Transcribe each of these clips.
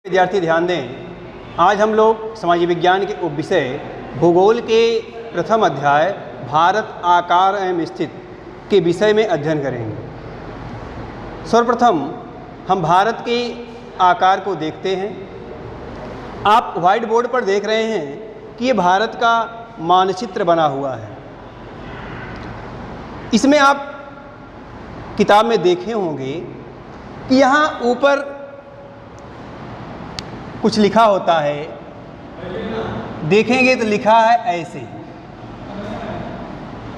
विद्यार्थी ध्यान दें, आज हम लोग समाज विज्ञान के उपविषय भूगोल के प्रथम अध्याय भारत आकार एवं स्थिति के विषय में अध्ययन करेंगे। सर्वप्रथम हम भारत के आकार को देखते हैं। आप व्हाइट बोर्ड पर देख रहे हैं कि ये भारत का मानचित्र बना हुआ है। इसमें आप किताब में देखे होंगे कि यहाँ ऊपर कुछ लिखा होता है, देखेंगे तो लिखा है ऐसे,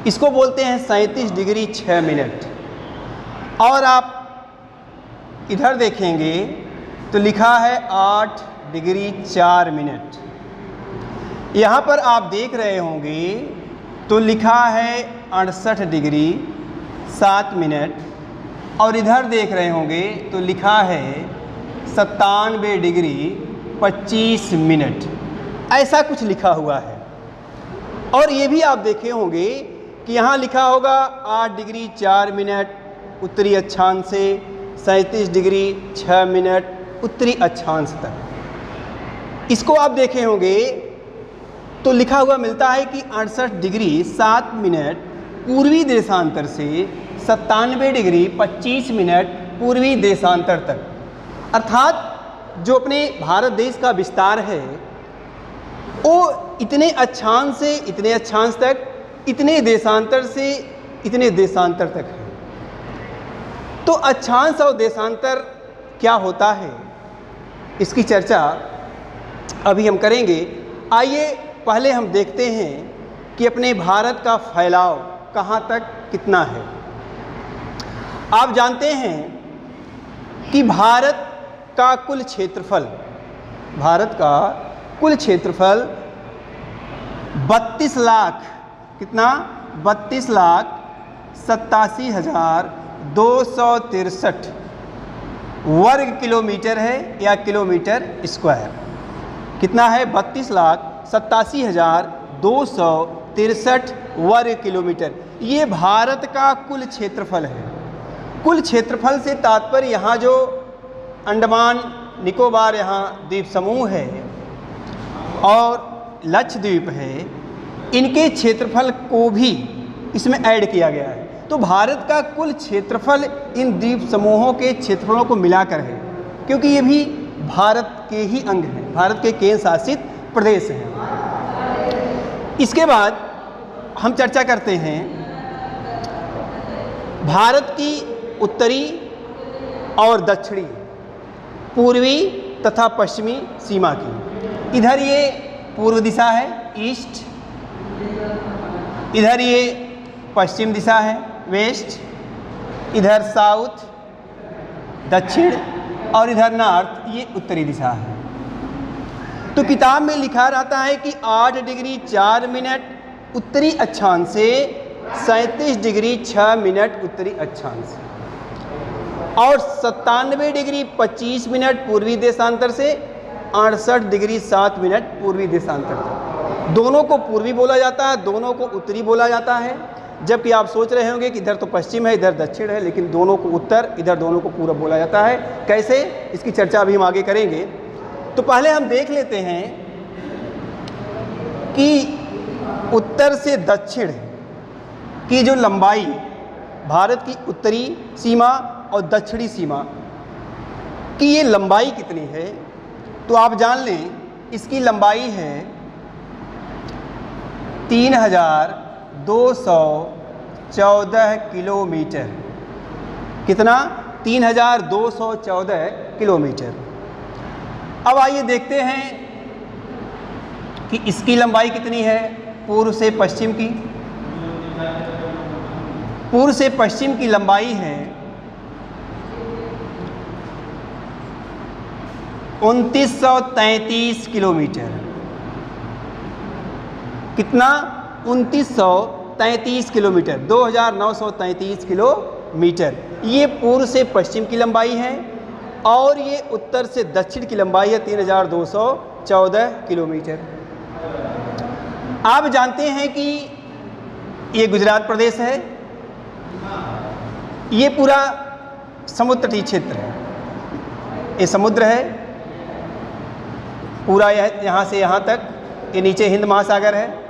इसको बोलते हैं 37 डिग्री 6 मिनट। और आप इधर देखेंगे तो लिखा है 8 डिग्री 4 मिनट। यहाँ पर आप देख रहे होंगे तो लिखा है 68 डिग्री 7 मिनट। और इधर देख रहे होंगे तो लिखा है 97 डिग्री 25 मिनट। ऐसा कुछ लिखा हुआ है। और ये भी आप देखे होंगे कि यहाँ लिखा होगा 8 डिग्री 4 मिनट उत्तरी अक्षांश से 37 डिग्री 6 मिनट उत्तरी अक्षांश तक। इसको आप देखे होंगे तो लिखा हुआ मिलता है कि 68 डिग्री 7 मिनट पूर्वी देशांतर से 97 डिग्री 25 मिनट पूर्वी देशांतर तक। अर्थात जो अपने भारत देश का विस्तार है वो इतने अक्षांश से इतने अक्षांश तक, इतने देशांतर से इतने देशांतर तक है। तो अक्षांश और देशांतर क्या होता है, इसकी चर्चा अभी हम करेंगे। आइए पहले हम देखते हैं कि अपने भारत का फैलाव कहाँ तक कितना है। आप जानते हैं कि भारत का कुल क्षेत्रफल 32 लाख कितना 32,87,263 वर्ग किलोमीटर है या किलोमीटर स्क्वायर। कितना है 32,87,263 वर्ग किलोमीटर। ये भारत का कुल क्षेत्रफल है। कुल क्षेत्रफल से तात्पर्य यहाँ जो अंडमान निकोबार यहाँ द्वीप समूह है और लक्षद्वीप है, इनके क्षेत्रफल को भी इसमें ऐड किया गया है। तो भारत का कुल क्षेत्रफल इन द्वीप समूहों के क्षेत्रफलों को मिलाकर है, क्योंकि ये भी भारत के ही अंग हैं, भारत के केंद्र शासित प्रदेश हैं। इसके बाद हम चर्चा करते हैं भारत की उत्तरी और दक्षिणी, पूर्वी तथा पश्चिमी सीमा की। इधर ये पूर्व दिशा है ईस्ट, इधर ये पश्चिम दिशा है वेस्ट, इधर साउथ दक्षिण और इधर नॉर्थ ये उत्तरी दिशा है। तो किताब में लिखा रहता है कि 8 डिग्री 4 मिनट उत्तरी अक्षांश से 37 डिग्री 6 मिनट उत्तरी अक्षांश और 97 डिग्री 25 मिनट पूर्वी देशांतर से 68 डिग्री 7 मिनट पूर्वी देशांतर तक। दोनों को पूर्वी बोला जाता है, दोनों को उत्तरी बोला जाता है। जबकि आप सोच रहे होंगे कि इधर तो पश्चिम है इधर दक्षिण है, लेकिन दोनों को उत्तर, इधर दोनों को पूर्व बोला जाता है। कैसे, इसकी चर्चा अभी हम आगे करेंगे। तो पहले हम देख लेते हैं कि उत्तर से दक्षिण की जो लंबाई भारत की उत्तरी सीमा और दक्षिणी सीमा की ये लंबाई कितनी है, तो आप जान लें इसकी लंबाई है 3,214 किलोमीटर। कितना 3,214 किलोमीटर। अब आइए देखते हैं कि इसकी लंबाई कितनी है पूर्व से पश्चिम की। पूर्व से पश्चिम की लंबाई है 2933 किलोमीटर। कितना 2933 किलोमीटर, 2933 किलोमीटर। ये पूर्व से पश्चिम की लंबाई है और ये उत्तर से दक्षिण की लंबाई है 3,214 किलोमीटर। आप जानते हैं कि ये गुजरात प्रदेश है, ये पूरा समुद्र तटीय क्षेत्र है, ये समुद्र है पूरा यह यहाँ से यहाँ तक, ये नीचे हिंद महासागर है।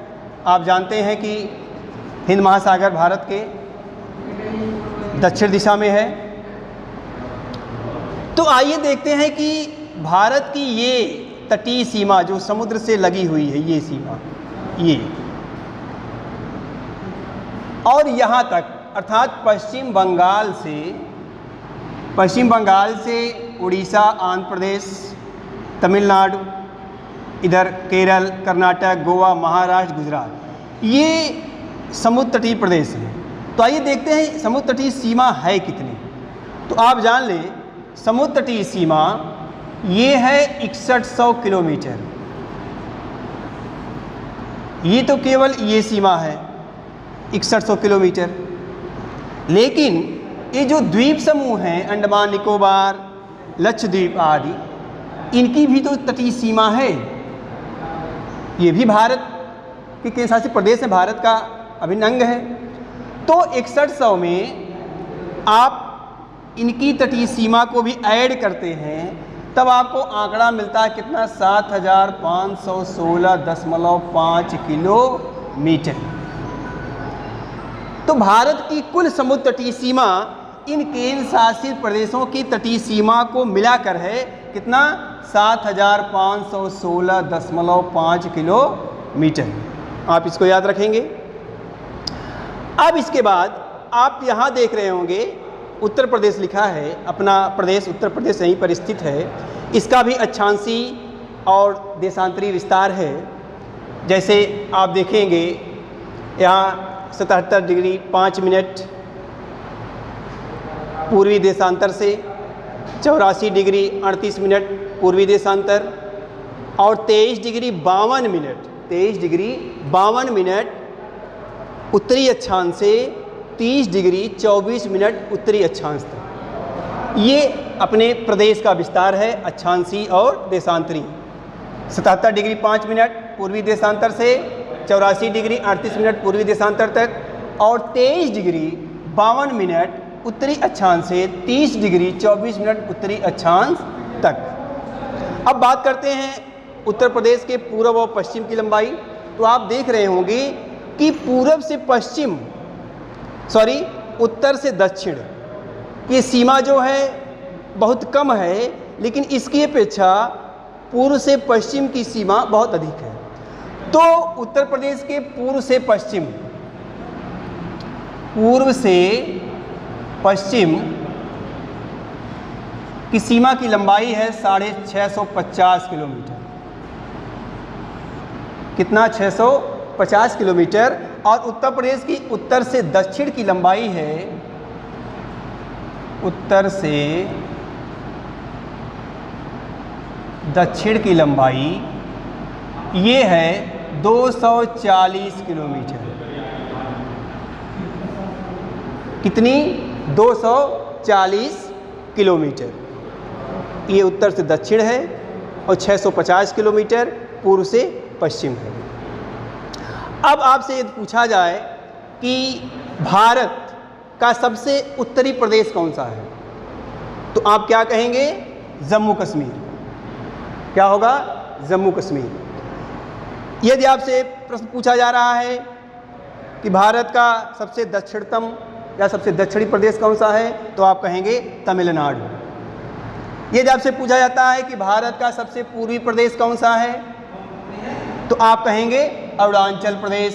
आप जानते हैं कि हिंद महासागर भारत के दक्षिण दिशा में है। तो आइए देखते हैं कि भारत की ये तटीय सीमा जो समुद्र से लगी हुई है, ये सीमा, ये और यहाँ तक, अर्थात पश्चिम बंगाल से उड़ीसा, आंध्र प्रदेश, तमिलनाडु, इधर केरल, कर्नाटक, गोवा, महाराष्ट्र, गुजरात, ये समुद्र तटीय प्रदेश हैं। तो आइए देखते हैं समुद्र तटीय सीमा है कितनी। तो आप जान लें, समुद्र तटीय सीमा ये है 6100 किलोमीटर। ये तो केवल ये सीमा है 6100 किलोमीटर। लेकिन ये जो द्वीप समूह हैं, अंडमान निकोबार, लक्षद्वीप आदि, इनकी भी तो तटीय सीमा है। ये भी भारत के केंद्रशासित प्रदेश है, भारत का अभिन्न अंग है। तो 6100 में आप इनकी तटीय सीमा को भी ऐड करते हैं, तब आपको आंकड़ा मिलता है कितना, 7516.5 किलोमीटर। तो भारत की कुल समुद्र तटीय सीमा इन केंद्र शासित प्रदेशों की तटीय सीमा को मिलाकर है कितना, 7516.5 किलोमीटर। आप इसको याद रखेंगे। अब इसके बाद आप यहाँ देख रहे होंगे उत्तर प्रदेश लिखा है, अपना प्रदेश उत्तर प्रदेश यहीं पर स्थित है। इसका भी अक्षांशी और देशांतरीय विस्तार है। जैसे आप देखेंगे यहाँ 77 डिग्री 5 मिनट पूर्वी देशांतर से, 84 डिग्री 38 मिनट पूर्वी देशांतर और 23 डिग्री 52 मिनट उत्तरी अक्षांश से 30 डिग्री 24 मिनट उत्तरी अक्षांश तक। ये अपने प्रदेश का विस्तार है, अक्षांशी और देशांतरी। 77 डिग्री 5 मिनट पूर्वी देशांतर से 84 डिग्री 38 मिनट पूर्वी देशांतर तक और 23 डिग्री 52 मिनट उत्तरी अक्षांश से 30 डिग्री 24 मिनट उत्तरी अक्षांश तक। अब बात करते हैं उत्तर प्रदेश के पूर्व और पश्चिम की लंबाई। तो आप देख रहे होंगे कि पूर्व से पश्चिम, उत्तर से दक्षिण, ये सीमा जो है बहुत कम है, लेकिन इसकी अपेक्षा पूर्व से पश्चिम की सीमा बहुत अधिक है। तो उत्तर प्रदेश के पूर्व से पश्चिम की सीमा की लंबाई है 650 किलोमीटर। कितना, 650 किलोमीटर। और उत्तर प्रदेश की उत्तर से दक्षिण की लंबाई है, उत्तर से दक्षिण की लंबाई ये है 240 किलोमीटर। कितनी, 240 किलोमीटर। ये उत्तर से दक्षिण है और 650 किलोमीटर पूर्व से पश्चिम है। अब आपसे यदि पूछा जाए कि भारत का सबसे उत्तरी प्रदेश कौन सा है, तो आप क्या कहेंगे, जम्मू कश्मीर। क्या होगा, जम्मू कश्मीर। यदि आपसे प्रश्न पूछा जा रहा है कि भारत का सबसे दक्षिणतम या सबसे दक्षिणी प्रदेश कौन सा है, तो आप कहेंगे तमिलनाडु। यदि आपसे पूछा जाता है कि भारत का सबसे पूर्वी प्रदेश कौन सा है, तो आप कहेंगे अरुणाचल प्रदेश।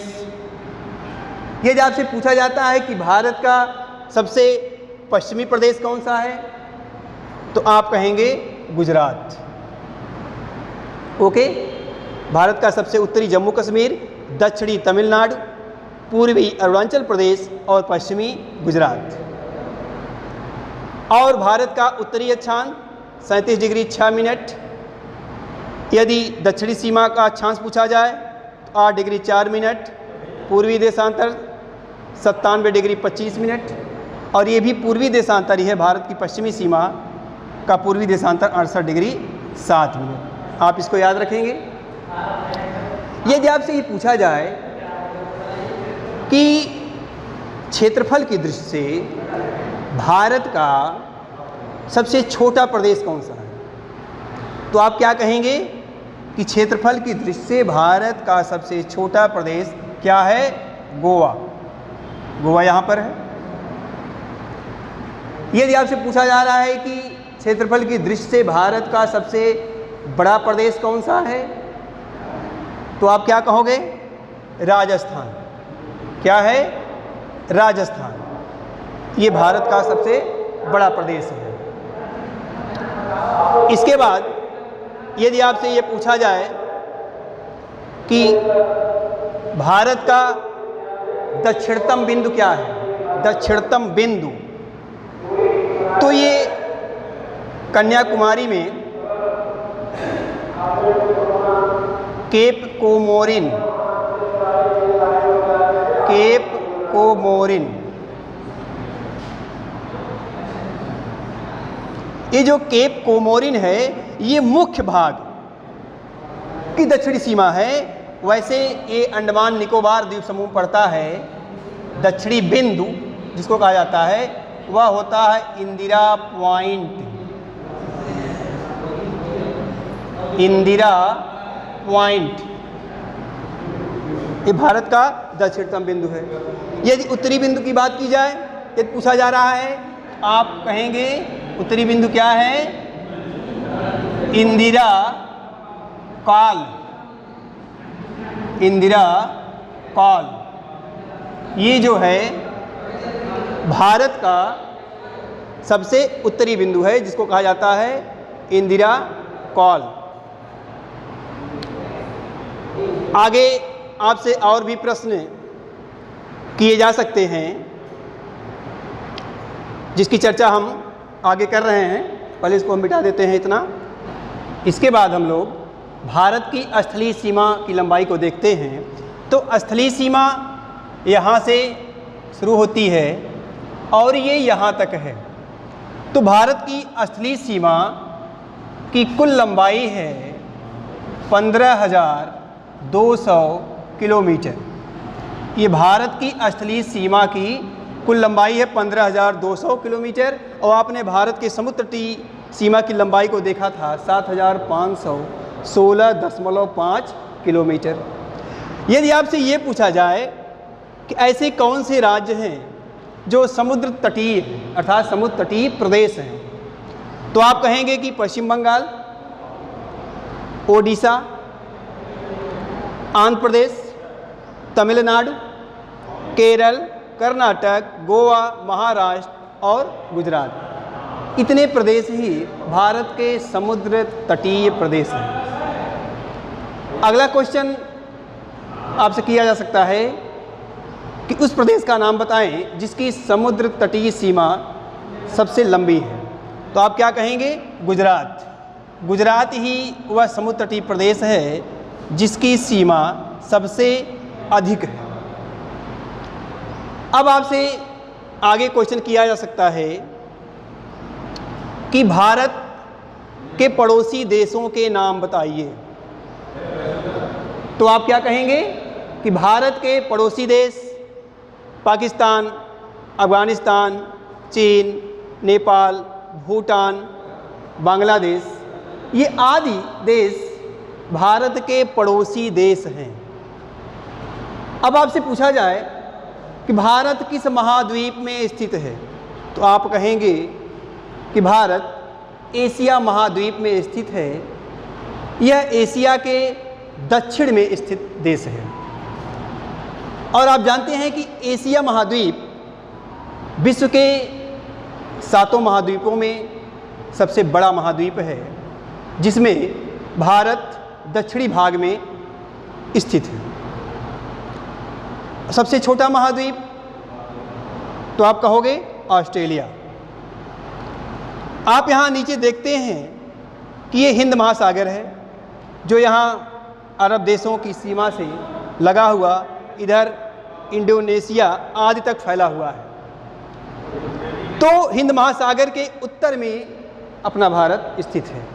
यदि आपसे पूछा जाता है कि भारत का सबसे पश्चिमी प्रदेश कौन सा है, तो आप कहेंगे गुजरात। ओके, भारत का सबसे उत्तरी जम्मू कश्मीर, दक्षिणी तमिलनाडु, पूर्वी अरुणाचल प्रदेश और पश्चिमी गुजरात। और भारत का उत्तरी अक्षांश 37 डिग्री 6 मिनट। यदि दक्षिणी सीमा का अक्षांश पूछा जाए तो 8 डिग्री 4 मिनट, पूर्वी देशांतर 97 डिग्री 25 मिनट। और ये भी पूर्वी देशांतर ही है, भारत की पश्चिमी सीमा का पूर्वी देशांतर 68 डिग्री 7 मिनट। आप इसको याद रखेंगे। यदि आपसे ये पूछा जाए कि क्षेत्रफल की दृष्टि से भारत का सबसे छोटा प्रदेश कौन सा है, तो आप क्या कहेंगे, कि क्षेत्रफल की दृष्टि से भारत का सबसे छोटा प्रदेश क्या है? गोवा। गोवा यहाँ पर है। यदि आपसे पूछा जा रहा है कि क्षेत्रफल की दृष्टि से भारत का सबसे बड़ा प्रदेश कौन सा है, तो आप क्या कहोगे? राजस्थान। क्या है? राजस्थान। ये भारत का सबसे बड़ा प्रदेश है। इसके बाद यदि आपसे ये पूछा जाए कि भारत का दक्षिणतम बिंदु क्या है, दक्षिणतम बिंदु, तो ये कन्याकुमारी में केप कोमोरिन, केप कोमोरिन, ये जो केप कोमोरिन है ये मुख्य भाग की दक्षिणी सीमा है। वैसे ये अंडमान निकोबार द्वीप समूह पड़ता है। दक्षिणी बिंदु जिसको कहा जाता है वह होता है इंदिरा पॉइंट, इंदिरा पॉइंट, ये भारत का दक्षिणतम बिंदु है। यदि उत्तरी बिंदु की बात की जाए, यदि पूछा जा रहा है, आप कहेंगे उत्तरी बिंदु क्या है? Indira call, Indira call. ये जो है भारत का सबसे उत्तरी बिंदु है जिसको कहा जाता है इंदिरा कॉल। आगे आपसे और भी प्रश्न किए जा सकते हैं जिसकी चर्चा हम आगे कर रहे हैं। पहले इसको हम मिटा देते हैं इतना। इसके बाद हम लोग भारत की स्थलीय सीमा की लंबाई को देखते हैं। तो स्थलीय सीमा यहाँ से शुरू होती है और ये यहाँ तक है। तो भारत की स्थलीय सीमा की कुल लंबाई है 15,200 किलोमीटर। ये भारत की स्थलीय सीमा की कुल लंबाई है 15,200 किलोमीटर। और आपने भारत के समुद्र तटीय सीमा की लंबाई को देखा था 7,516.5 किलोमीटर। यदि आपसे ये पूछा जाए कि ऐसे कौन से राज्य हैं जो समुद्र तटीय हैं, अर्थात समुद्र तटीय प्रदेश हैं, तो आप कहेंगे कि पश्चिम बंगाल, ओडिशा, आंध्र प्रदेश, तमिलनाडु, केरल, कर्नाटक, गोवा, महाराष्ट्र और गुजरात। इतने प्रदेश ही भारत के समुद्र तटीय प्रदेश हैं। अगला क्वेश्चन आपसे किया जा सकता है कि उस प्रदेश का नाम बताएं जिसकी समुद्र तटीय सीमा सबसे लंबी है। तो आप क्या कहेंगे? गुजरात। गुजरात ही वह समुद्र तटीय प्रदेश है जिसकी सीमा सबसे अधिक है। अब आपसे आगे क्वेश्चन किया जा सकता है कि भारत के पड़ोसी देशों के नाम बताइए। तो आप क्या कहेंगे कि भारत के पड़ोसी देश पाकिस्तान, अफगानिस्तान, चीन, नेपाल, भूटान, बांग्लादेश, ये आदि देश भारत के पड़ोसी देश हैं। अब आपसे पूछा जाए कि भारत किस महाद्वीप में स्थित है, तो आप कहेंगे कि भारत एशिया महाद्वीप में स्थित है। यह एशिया के दक्षिण में स्थित देश है। और आप जानते हैं कि एशिया महाद्वीप विश्व के 7 महाद्वीपों में सबसे बड़ा महाद्वीप है, जिसमें भारत दक्षिणी भाग में स्थित है। सबसे छोटा महाद्वीप तो आप कहोगे ऑस्ट्रेलिया। आप यहाँ नीचे देखते हैं कि ये हिंद महासागर है जो यहाँ अरब देशों की सीमा से लगा हुआ इधर इंडोनेशिया आदि तक फैला हुआ है। तो हिंद महासागर के उत्तर में अपना भारत स्थित है।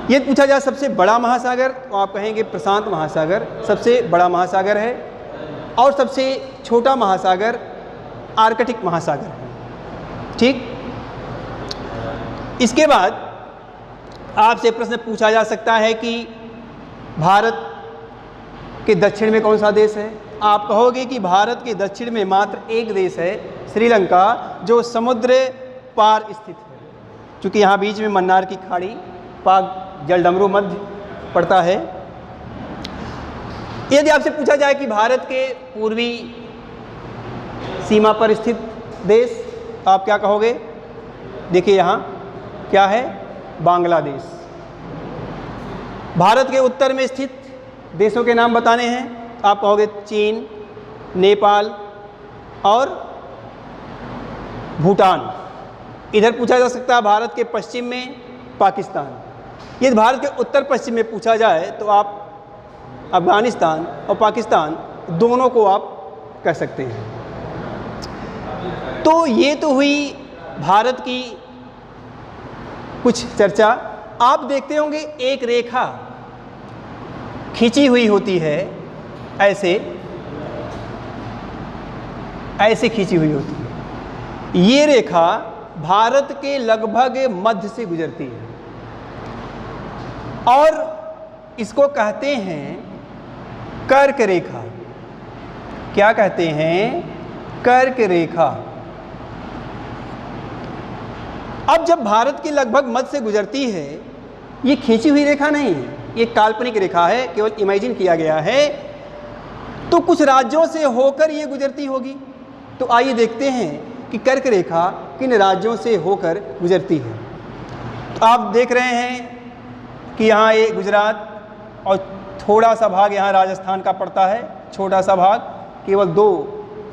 ये पूछा जाए सबसे बड़ा महासागर, तो आप कहेंगे प्रशांत महासागर सबसे बड़ा महासागर है। और सबसे छोटा महासागर आर्कटिक महासागर है। ठीक। इसके बाद आपसे प्रश्न पूछा जा सकता है कि भारत के दक्षिण में कौन सा देश है? आप कहोगे कि भारत के दक्षिण में मात्र एक देश है, श्रीलंका, जो समुद्र पार स्थित है। क्योंकि यहाँ बीच में मन्नार की खाड़ी, पाक जलडमरू मध्य पड़ता है। यदि आपसे पूछा जाए कि भारत के पूर्वी सीमा पर स्थित देश, तो आप क्या कहोगे? देखिए यहाँ क्या है, बांग्लादेश। भारत के उत्तर में स्थित देशों के नाम बताने हैं, आप कहोगे चीन, नेपाल और भूटान। इधर पूछा जा सकता है भारत के पश्चिम में पाकिस्तान। यदि भारत के उत्तर पश्चिम में पूछा जाए तो आप अफगानिस्तान और पाकिस्तान दोनों को आप कह सकते हैं। तो ये तो हुई भारत की कुछ चर्चा। आप देखते होंगे एक रेखा खींची हुई होती है, ऐसे खींची हुई होती है। ये रेखा भारत के लगभग मध्य से गुजरती है और इसको कहते हैं कर्क रेखा। क्या कहते हैं? कर्क रेखा। अब जब भारत के लगभग मध्य से गुजरती है, ये खींची हुई रेखा नहीं है, ये काल्पनिक रेखा है, केवल इमेजिन किया गया है। तो कुछ राज्यों से होकर ये गुजरती होगी। तो आइए देखते हैं कि कर्क रेखा किन राज्यों से होकर गुजरती है। तो आप देख रहे हैं कि यहाँ ये गुजरात और थोड़ा सा भाग यहाँ राजस्थान का पड़ता है, छोटा सा भाग, केवल 2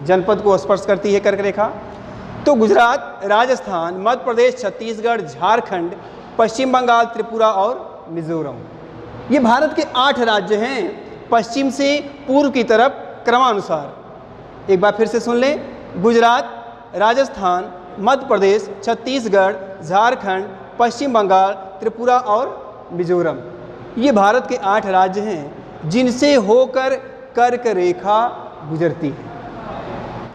जनपद को स्पर्श करती है कर्क रेखा। तो गुजरात, राजस्थान, मध्य प्रदेश, छत्तीसगढ़, झारखंड, पश्चिम बंगाल, त्रिपुरा और मिजोरम, ये भारत के 8 राज्य हैं, पश्चिम से पूर्व की तरफ क्रमानुसार। एक बार फिर से सुन लें, गुजरात, राजस्थान, मध्य प्रदेश, छत्तीसगढ़, झारखंड, पश्चिम बंगाल, त्रिपुरा और मिजोरम, ये भारत के 8 राज्य हैं जिनसे होकर कर्क रेखा गुजरती है।